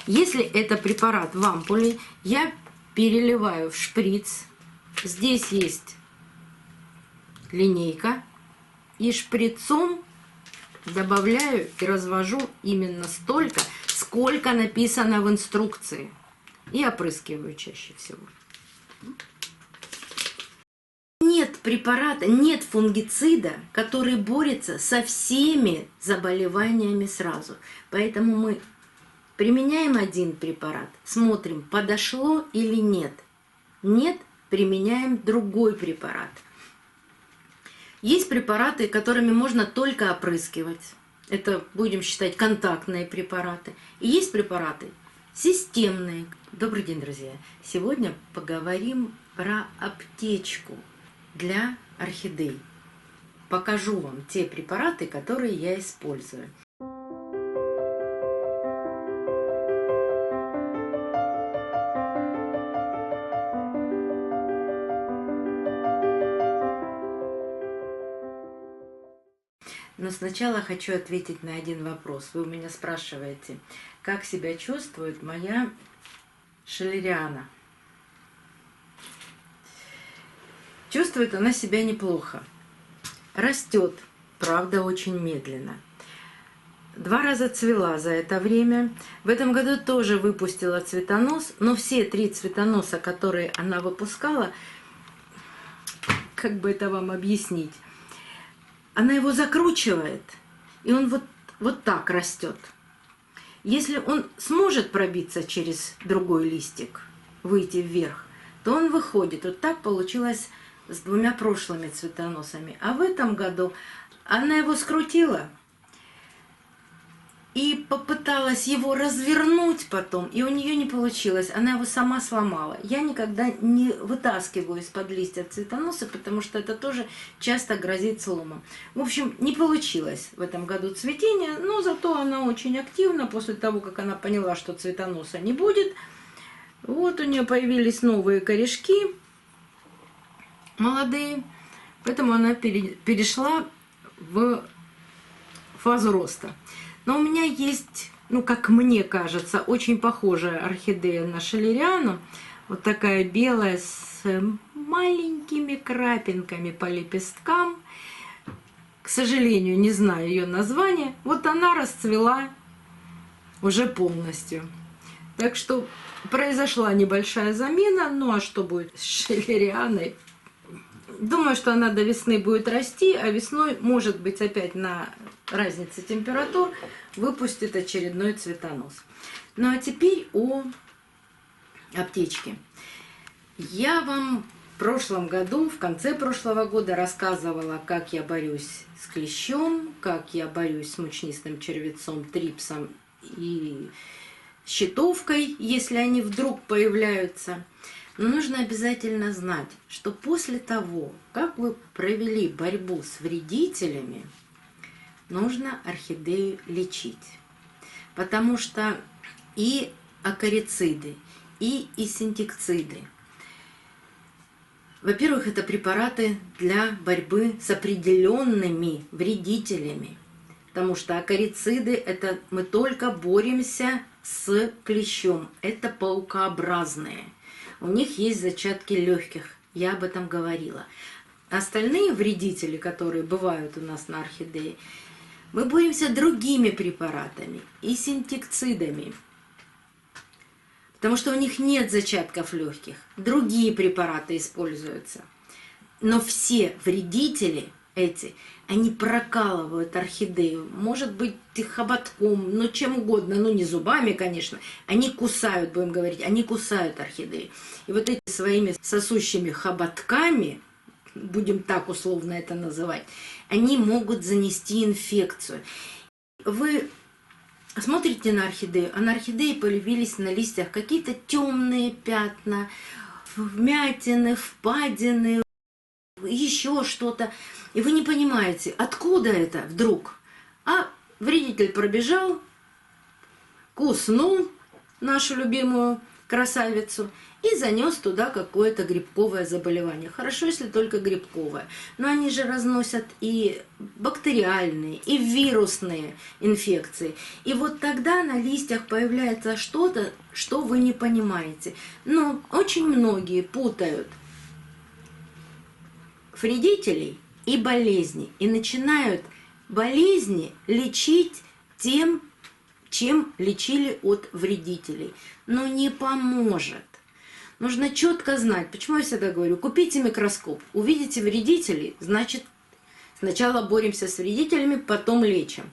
Если это препарат в ампуле, я переливаю в шприц. Здесь есть линейка. И шприцом добавляю и развожу именно столько, сколько написано в инструкции. И опрыскиваю чаще всего. Нет препарата, нет фунгицида, который борется со всеми заболеваниями сразу. Поэтому мы применяем один препарат, смотрим, подошло или нет. Нет, применяем другой препарат. Есть препараты, которыми можно только опрыскивать. Это, будем считать, контактные препараты. И есть препараты системные. Добрый день, друзья! Сегодня поговорим про аптечку для орхидей. Покажу вам те препараты, которые я использую. Но сначала хочу ответить на один вопрос. Вы у меня спрашиваете, как себя чувствует моя шиллериана. Чувствует она себя неплохо. Растет, правда, очень медленно. 2 раза цвела за это время. В этом году тоже выпустила цветонос, но все 3 цветоноса, которые она выпускала, как бы это вам объяснить, она его закручивает, и он вот так растет. Если он сможет пробиться через другой листик, выйти вверх, то он выходит. Вот так получилось с 2 прошлыми цветоносами. А в этом году она его скрутила и попыталась его развернуть потом, и у нее не получилось. Она его сама сломала. Я никогда не вытаскиваю из-под листья цветоноса, потому что это тоже часто грозит сломом. В общем, не получилось в этом году цветение, но зато она очень активна. После того, как она поняла, что цветоноса не будет, вот у нее появились новые корешки, молодые, поэтому она перешла в фазу роста. Но у меня есть, ну, как мне кажется, очень похожая орхидея на шиллериану. Вот такая белая с маленькими крапинками по лепесткам. К сожалению, не знаю ее название. Вот она расцвела уже полностью. Так что произошла небольшая замена. Ну, а что будет с шиллерианой? Думаю, что она до весны будет расти, а весной, может быть, опять на разнице температур выпустит очередной цветонос. Ну а теперь о аптечке. Я вам в прошлом году, в конце прошлого года рассказывала, как я борюсь с клещом, как я борюсь с мучнистым червецом, трипсом и щитовкой, если они вдруг появляются. Но нужно обязательно знать, что после того, как вы провели борьбу с вредителями, нужно орхидею лечить. Потому что и акарициды, и инсектициды, во-первых, это препараты для борьбы с определенными вредителями. Потому что акарициды – это мы только боремся с клещом. Это паукообразные. У них есть зачатки легких, я об этом говорила. Остальные вредители, которые бывают у нас на орхидее, мы боремся другими препаратами, инсектицидами, потому что у них нет зачатков легких. Другие препараты используются. Но все вредители эти, они прокалывают орхидею, может быть, хоботком, ну чем угодно, ну не зубами, конечно. Они кусают, будем говорить, они кусают орхидею. И вот эти своими сосущими хоботками, будем так условно это называть, они могут занести инфекцию. Вы смотрите на орхидею, а на орхидее появились на листьях какие-то темные пятна, вмятины, впадины, еще что-то. И вы не понимаете, откуда это вдруг. А вредитель пробежал, куснул нашу любимую красавицу и занес туда какое-то грибковое заболевание. Хорошо, если только грибковое. Но они же разносят и бактериальные, и вирусные инфекции. И вот тогда на листьях появляется что-то, что вы не понимаете. Но очень многие путают вредителей и болезни. И начинают болезни лечить тем, чем лечили от вредителей. Но не поможет. Нужно четко знать, почему я всегда говорю, купите микроскоп, увидите вредителей, значит, сначала боремся с вредителями, потом лечим.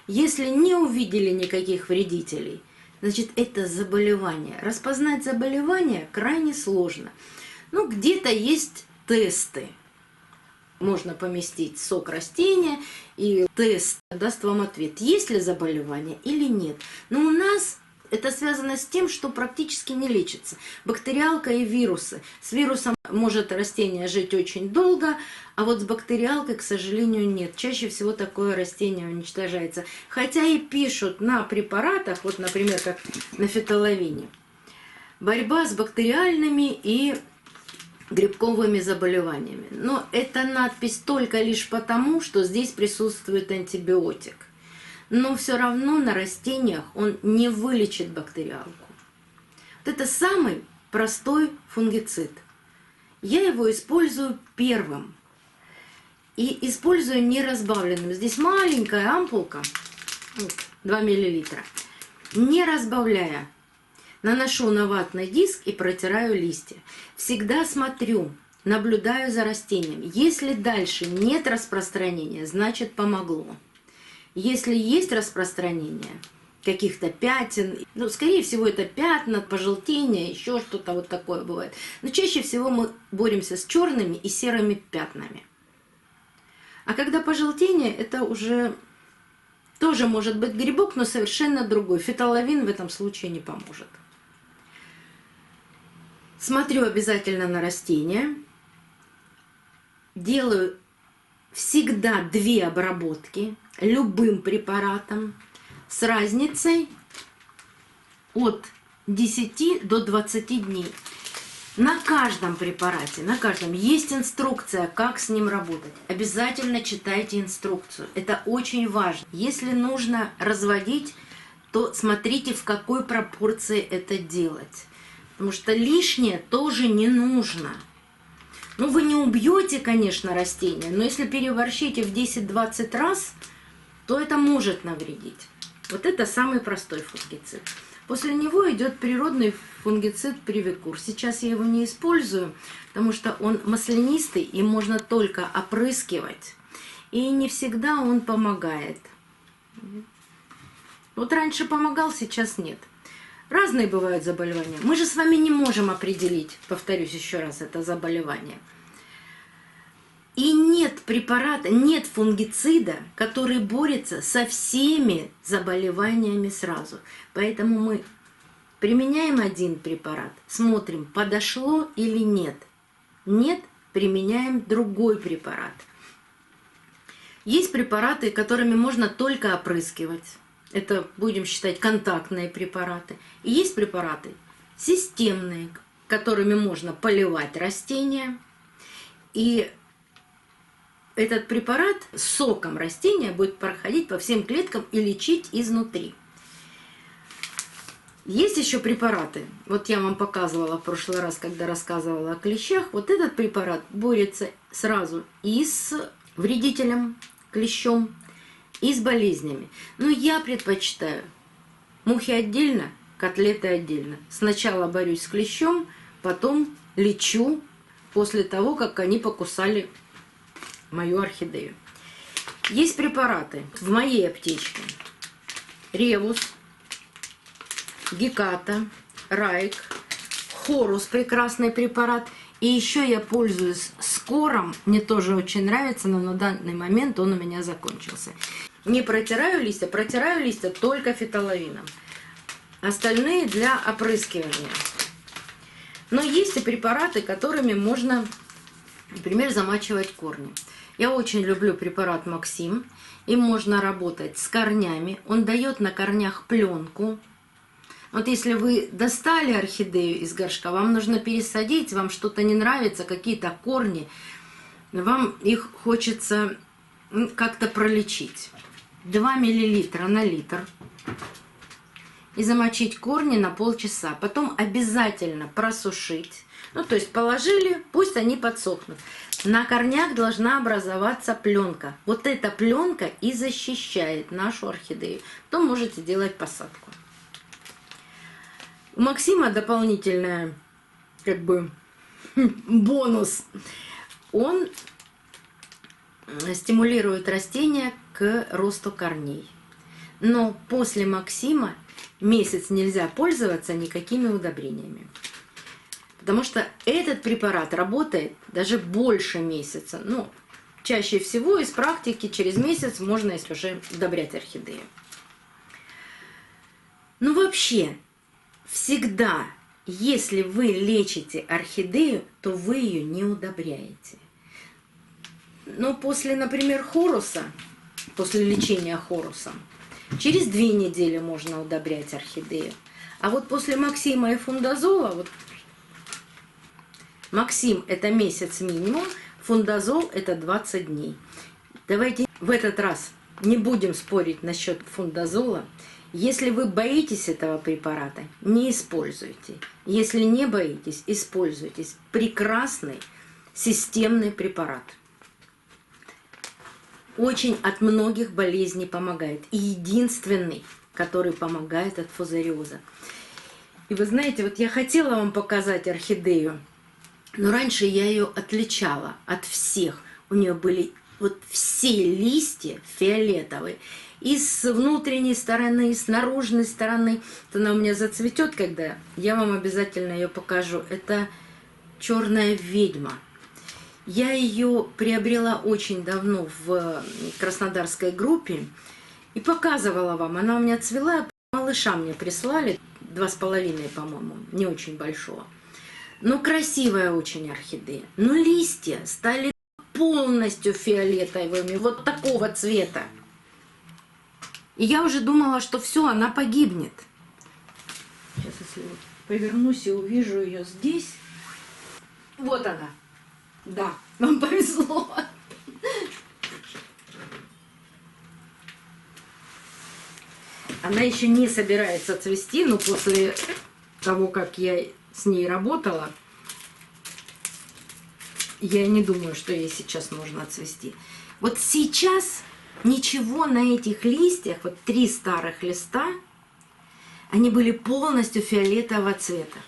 Если не увидели никаких вредителей, значит, это заболевание. Распознать заболевание крайне сложно. Ну, где-то есть тесты. Можно поместить сок растения, и тест даст вам ответ, есть ли заболевание или нет. Но у нас это связано с тем, что практически не лечится. Бактериалка и вирусы. С вирусом может растение жить очень долго, а вот с бактериалкой, к сожалению, нет. Чаще всего такое растение уничтожается. Хотя и пишут на препаратах, вот, например, как на фитоловине, борьба с бактериальными и грибковыми заболеваниями. Но эта надпись только лишь потому, что здесь присутствует антибиотик. Но все равно на растениях он не вылечит бактериалку. Вот это самый простой фунгицид. Я его использую первым. И использую неразбавленным. Здесь маленькая ампулка, 2 мл. Не разбавляя, наношу на ватный диск и протираю листья. Всегда смотрю, наблюдаю за растением. Если дальше нет распространения, значит помогло. Если есть распространение каких-то пятен, ну, скорее всего, это пятна, пожелтение, еще что-то вот такое бывает. Но чаще всего мы боремся с черными и серыми пятнами. А когда пожелтение, это уже тоже может быть грибок, но совершенно другой. Фитоловин в этом случае не поможет. Смотрю обязательно на растения. Делаю всегда 2 обработки любым препаратом с разницей от 10 до 20 дней. На каждом препарате, на каждом есть инструкция, как с ним работать. Обязательно читайте инструкцию. Это очень важно. Если нужно разводить, то смотрите, в какой пропорции это делать. Потому что лишнее тоже не нужно. Ну, вы не убьете, конечно, растение, но если переборщите в 10-20 раз, то это может навредить. Вот это самый простой фунгицид. После него идет природный фунгицид Привикур. Сейчас я его не использую, потому что он маслянистый, и можно только опрыскивать. И не всегда он помогает. Вот раньше помогал, сейчас нет. Разные бывают заболевания. Мы же с вами не можем определить, повторюсь еще раз, это заболевание. И нет препарата, нет фунгицида, который борется со всеми заболеваниями сразу. Поэтому мы применяем один препарат, смотрим, подошло или нет. Нет, применяем другой препарат. Есть препараты, которыми можно только опрыскивать. Это, будем считать, контактные препараты. И есть препараты системные, которыми можно поливать растения. И этот препарат с соком растения будет проходить по всем клеткам и лечить изнутри. Есть еще препараты. Вот я вам показывала в прошлый раз, когда рассказывала о клещах. Вот этот препарат борется сразу и с вредителем, клещом, и с болезнями. Но я предпочитаю мухи отдельно, котлеты отдельно. Сначала борюсь с клещом, потом лечу после того, как они покусали мою орхидею. Есть препараты в моей аптечке. Ревус, Геката, Райк, Хорус, прекрасный препарат. И еще я пользуюсь Скором. Мне тоже очень нравится, но на данный момент он у меня закончился. Не протираю листья только фитоловином. Остальные для опрыскивания. Но есть и препараты, которыми можно, например, замачивать корни. Я очень люблю препарат Максим. Им можно работать с корнями. Он дает на корнях пленку. Вот если вы достали орхидею из горшка, вам нужно пересадить, вам что-то не нравится, какие-то корни, вам их хочется как-то пролечить. 2 мл на литр. И замочить корни на полчаса. Потом обязательно просушить. Ну, то есть положили, пусть они подсохнут. На корнях должна образоваться пленка. Вот эта пленка и защищает нашу орхидею. Потом можете делать посадку. У Максима дополнительная, как бы, бонус. Он стимулирует растения к росту корней. Но после Максима месяц нельзя пользоваться никакими удобрениями. Потому что этот препарат работает даже больше месяца. Ну, чаще всего из практики через месяц можно, если уже удобрять орхидею. Ну, вообще, всегда, если вы лечите орхидею, то вы ее не удобряете. Но после, например, хоруса, после лечения хорусом, через 2 недели можно удобрять орхидею. А вот после Максима и фундазола, вот Максим это месяц минимум, фундазол это 20 дней. Давайте в этот раз не будем спорить насчет фундазола. Если вы боитесь этого препарата, не используйте. Если не боитесь, используйте. Прекрасный системный препарат. Очень от многих болезней помогает. И единственный, который помогает от фузариоза. И вы знаете, вот я хотела вам показать орхидею, но раньше я ее отличала от всех. У нее были вот все листья фиолетовые. И с внутренней стороны, и с наружной стороны. Вот она у меня зацветет, когда я вам обязательно ее покажу. Это черная ведьма. Я ее приобрела очень давно в краснодарской группе и показывала вам. Она у меня цвела, малыша мне прислали, 2,5, по-моему, не очень большого. Но красивая очень орхидея. Но листья стали полностью фиолетовыми, вот такого цвета. И я уже думала, что все, она погибнет. Сейчас, если вот повернусь и увижу ее здесь. Вот она. Да, вам повезло. Она еще не собирается цвести, но после того, как я с ней работала, я не думаю, что ей сейчас можно цвести. Вот сейчас ничего на этих листьях, вот 3 старых листа, они были полностью фиолетового цвета.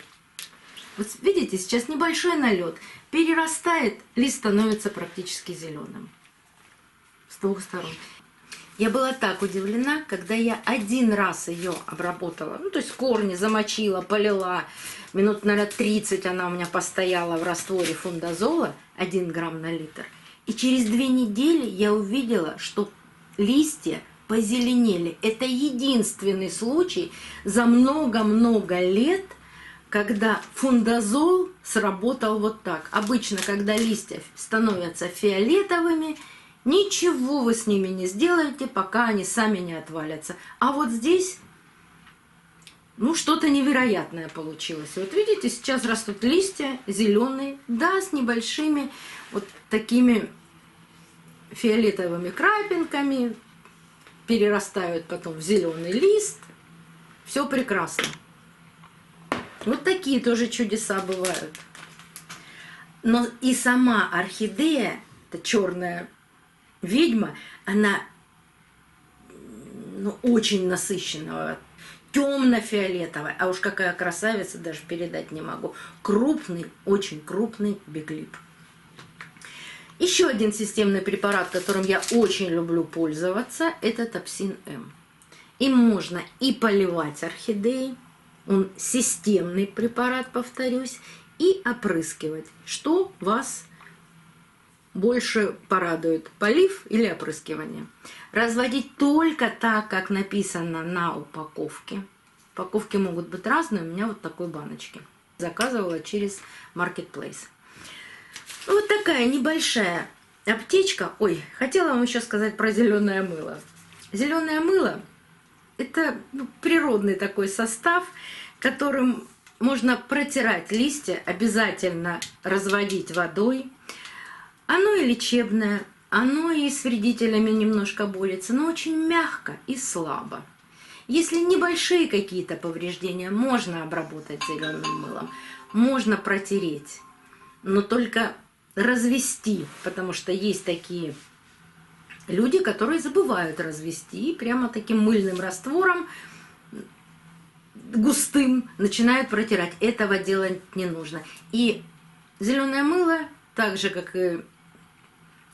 Вот видите, сейчас небольшой налет, перерастает, лист становится практически зеленым с 2 сторон. Я была так удивлена, когда я 1 раз ее обработала, ну то есть корни замочила, полила, минут, наверное, 30 она у меня постояла в растворе фундазола, 1 грамм на литр. И через 2 недели я увидела, что листья позеленели. Это единственный случай за много-много лет, когда фундазол сработал вот так. Обычно, когда листья становятся фиолетовыми, ничего вы с ними не сделаете, пока они сами не отвалятся. А вот здесь, ну, что-то невероятное получилось. Вот видите, сейчас растут листья зеленые, да, с небольшими вот такими фиолетовыми крапинками, перерастают потом в зеленый лист. Все прекрасно. Вот такие тоже чудеса бывают. Но и сама орхидея, это черная ведьма, она, ну, очень насыщенного, темно-фиолетовая. А уж какая красавица, даже передать не могу. Крупный, очень крупный биглип. Еще один системный препарат, которым я очень люблю пользоваться, это Топсин М. Им можно и поливать орхидеи, он системный препарат, повторюсь, и опрыскивать. Что вас больше порадует, полив или опрыскивание? Разводить только так, как написано на упаковке. Упаковки могут быть разные, у меня вот такой баночки. Заказывала через Marketplace. Вот такая небольшая аптечка. Ой, хотела вам еще сказать про зеленое мыло. Зеленое мыло Это природный такой состав, которым можно протирать листья, обязательно разводить водой. Оно и лечебное, оно и с вредителями немножко борется, но очень мягко и слабо. Если небольшие какие-то повреждения, можно обработать зеленым мылом, можно протереть, но только развести, потому что есть такие люди, которые забывают развести, и прямо таким мыльным раствором густым начинают протирать. Этого делать не нужно. И зеленое мыло, так же как и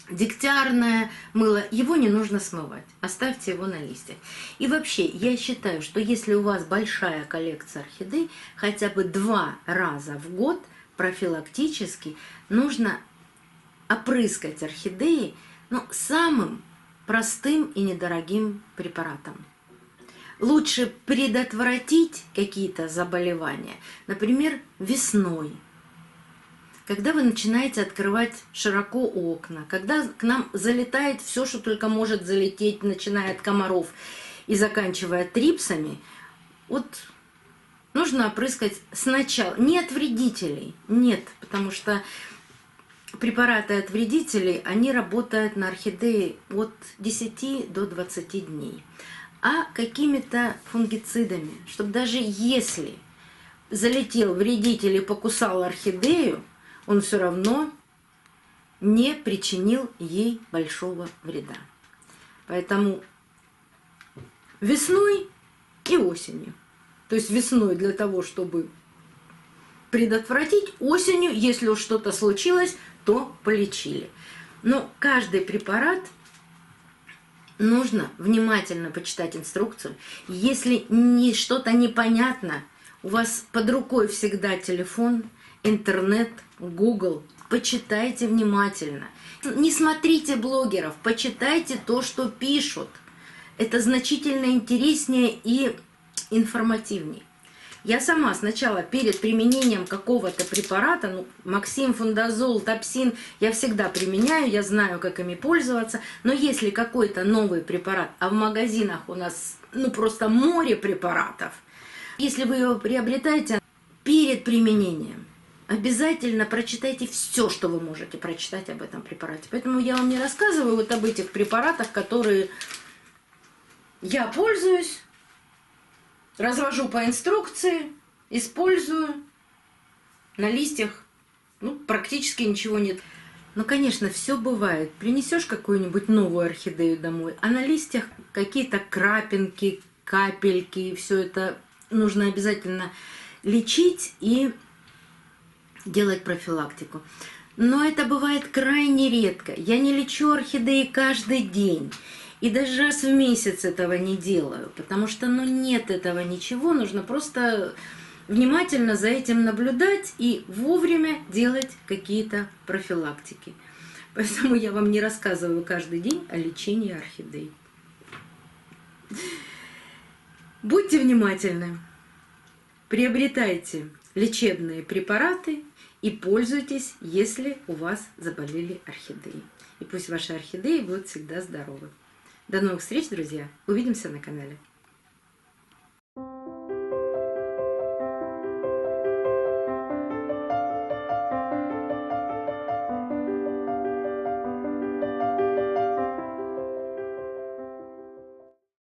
дегтярное мыло, его не нужно смывать. Оставьте его на листьях. И вообще, я считаю, что если у вас большая коллекция орхидей, хотя бы 2 раза в год профилактически нужно опрыскать орхидеи самым простым и недорогим препаратом. Лучше предотвратить какие-то заболевания, например, весной. Когда вы начинаете открывать широко окна, когда к нам залетает все, что только может залететь, начиная от комаров и заканчивая трипсами, вот нужно опрыскать сначала. Не от вредителей, нет, потому что препараты от вредителей, они работают на орхидеи от 10 до 20 дней. А какими-то фунгицидами, чтобы даже если залетел вредитель и покусал орхидею, он все равно не причинил ей большого вреда. Поэтому весной и осенью. То есть весной для того, чтобы предотвратить, осенью, если уж что-то случилось, то полечили. Но каждый препарат нужно внимательно почитать инструкцию. Если что-то непонятно, у вас под рукой всегда телефон, интернет, Google. Почитайте внимательно. Не смотрите блогеров, почитайте то, что пишут. Это значительно интереснее и информативнее. Я сама сначала перед применением какого-то препарата, Максим, Фундазол, Топсин, я всегда применяю, я знаю, как ими пользоваться. Но если какой-то новый препарат, а в магазинах у нас просто море препаратов, если вы его приобретаете перед применением, обязательно прочитайте все, что вы можете прочитать об этом препарате. Поэтому я вам не рассказываю вот об этих препаратах, которые я пользуюсь, развожу по инструкции, использую. На листьях практически ничего нет. Но, конечно, все бывает. Принесешь какую-нибудь новую орхидею домой, а на листьях какие-то крапинки, капельки. Все это нужно обязательно лечить и делать профилактику. Но это бывает крайне редко. Я не лечу орхидеи каждый день. И даже раз в месяц этого не делаю, потому что нет этого ничего, нужно просто внимательно за этим наблюдать и вовремя делать какие-то профилактики. Поэтому я вам не рассказываю каждый день о лечении орхидей. Будьте внимательны, приобретайте лечебные препараты и пользуйтесь, если у вас заболели орхидеи. И пусть ваши орхидеи будут всегда здоровы. До новых встреч, друзья! Увидимся на канале.